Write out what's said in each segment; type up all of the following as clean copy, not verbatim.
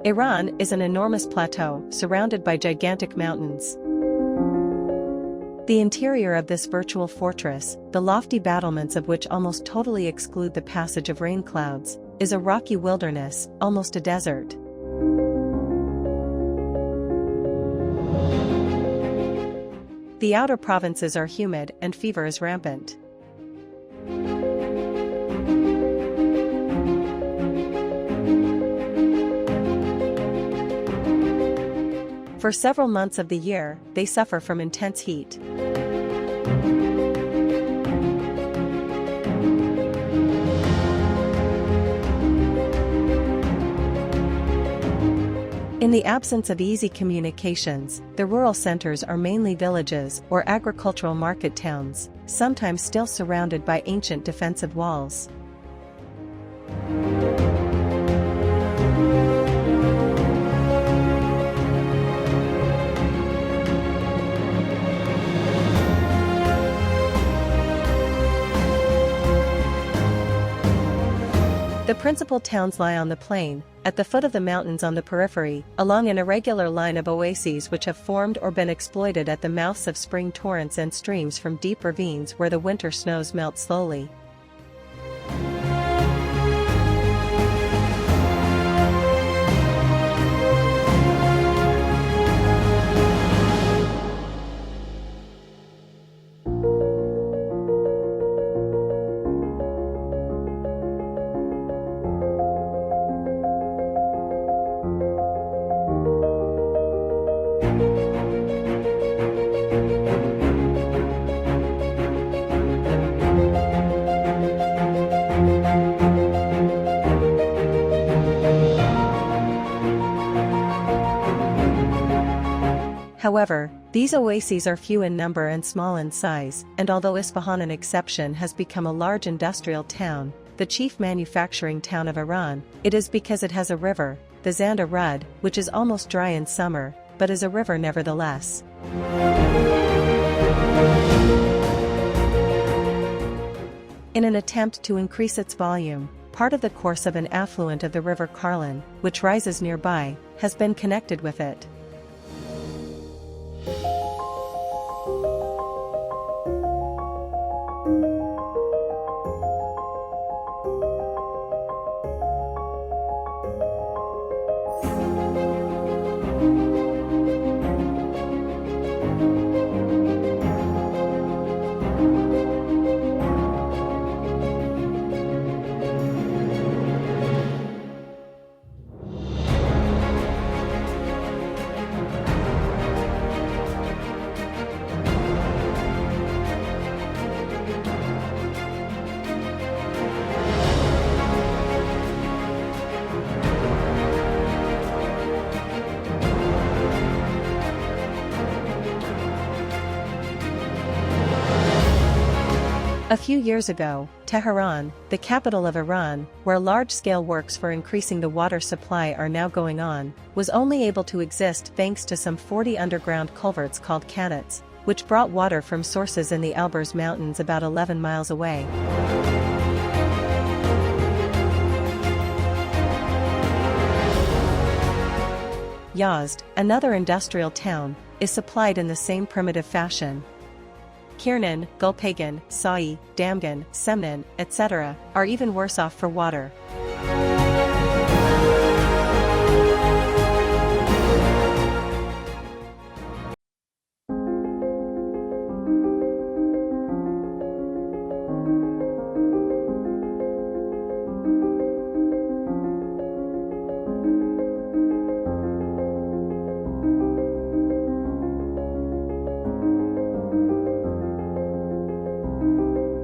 Iran is an enormous plateau surrounded by gigantic mountains. The interior of this virtual fortress, the lofty battlements of which almost totally exclude the passage of rain clouds, is a rocky wilderness, almost a desert. The outer provinces are humid and fever is rampant. For several months of the year, they suffer from intense heat. In the absence of easy communications, the rural centers are mainly villages or agricultural market towns, sometimes still surrounded by ancient defensive walls. The principal towns lie on the plain, at the foot of the mountains on the periphery, along an irregular line of oases which have formed or been exploited at the mouths of spring torrents and streams from deep ravines where the winter snows melt slowly. However, these oases are few in number and small in size, and although Isfahan, an exception, has become a large industrial town, the chief manufacturing town of Iran, it is because it has a river, the Zand-e-Rud, which is almost dry in summer, but is a river nevertheless. In an attempt to increase its volume, part of the course of an affluent of the river Karlan, which rises nearby, has been connected with it. A few years ago, Tehran, the capital of Iran, where large-scale works for increasing the water supply are now going on, was only able to exist thanks to some 40 underground culverts called qanats, which brought water from sources in the Alborz mountains about 11 miles away. Yazd, another industrial town, is supplied in the same primitive fashion. Kerman, Gulpagan, Saveh, Damgan, Semnan, etc., are even worse off for water.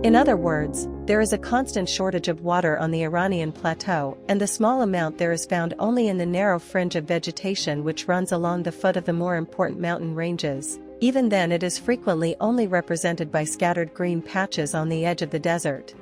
In other words, there is a constant shortage of water on the Iranian plateau, and the small amount there is found only in the narrow fringe of vegetation which runs along the foot of the more important mountain ranges. Even then, it is frequently only represented by scattered green patches on the edge of the desert.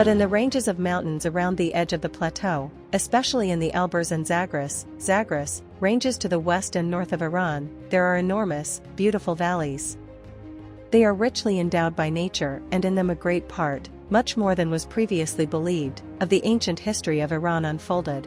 But in the ranges of mountains around the edge of the plateau, especially in the Alborz and Zagros ranges to the west and north of Iran, there are enormous, beautiful valleys. They are richly endowed by nature, and in them a great part, much more than was previously believed, of the ancient history of Iran unfolded.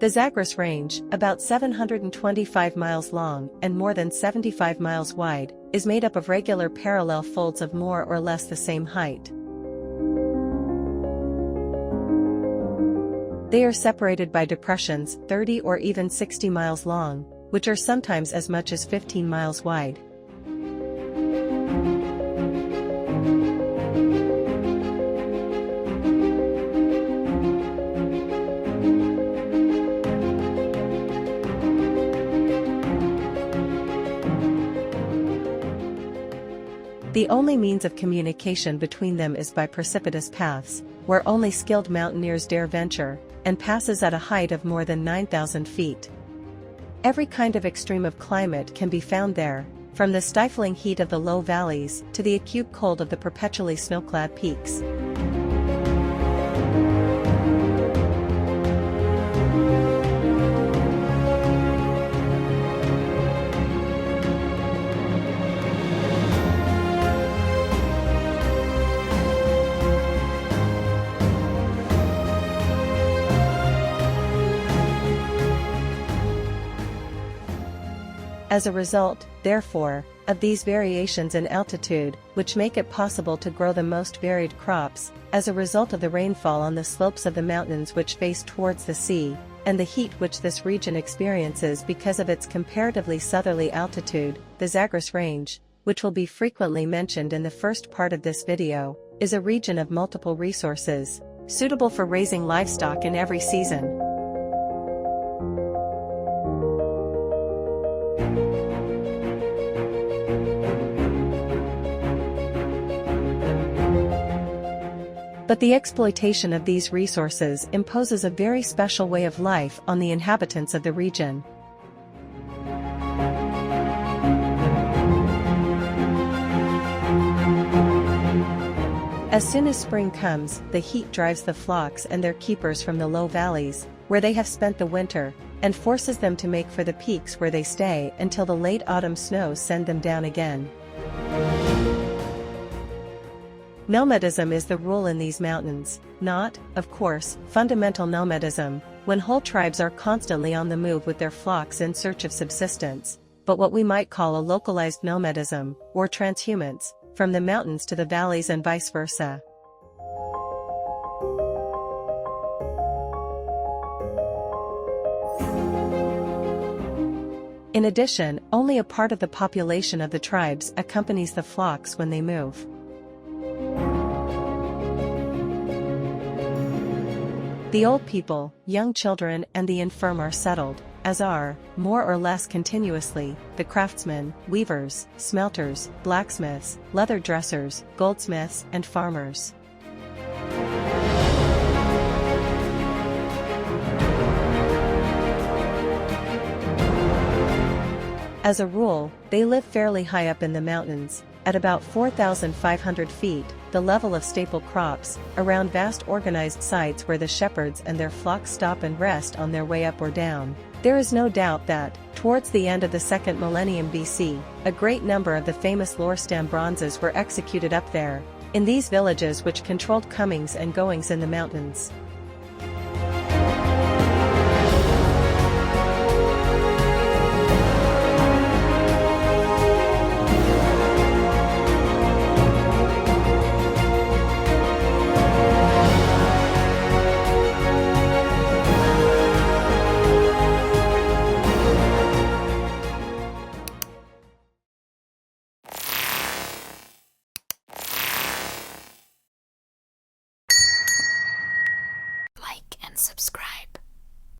The Zagros Range, about 725 miles long and more than 75 miles wide, is made up of regular parallel folds of more or less the same height. They are separated by depressions 30 or even 60 miles long, which are sometimes as much as 15 miles wide. The only means of communication between them is by precipitous paths, where only skilled mountaineers dare venture, and passes at a height of more than 9,000 feet. Every kind of extreme of climate can be found there, from the stifling heat of the low valleys to the acute cold of the perpetually snow-clad peaks. As a result, therefore, of these variations in altitude, which make it possible to grow the most varied crops, as a result of the rainfall on the slopes of the mountains which face towards the sea, and the heat which this region experiences because of its comparatively southerly altitude, the Zagros Range, which will be frequently mentioned in the first part of this video, is a region of multiple resources, suitable for raising livestock in every season. But the exploitation of these resources imposes a very special way of life on the inhabitants of the region. As soon as spring comes, the heat drives the flocks and their keepers from the low valleys, where they have spent the winter, and forces them to make for the peaks where they stay until the late autumn snows send them down again. Nomadism is the rule in these mountains, not, of course, fundamental nomadism, when whole tribes are constantly on the move with their flocks in search of subsistence, but what we might call a localized nomadism, or transhumance, from the mountains to the valleys and vice versa. In addition, only a part of the population of the tribes accompanies the flocks when they move. The old people, young children and the infirm are settled, as are, more or less continuously, the craftsmen, weavers, smelters, blacksmiths, leather dressers, goldsmiths, and farmers. As a rule, they live fairly high up in the mountains, at about 4,500 feet, the level of staple crops, around vast organized sites where the shepherds and their flocks stop and rest on their way up or down. There is no doubt that, towards the end of the 2nd millennium BC, a great number of the famous Lorestan bronzes were executed up there, in these villages which controlled comings and goings in the mountains. and subscribe.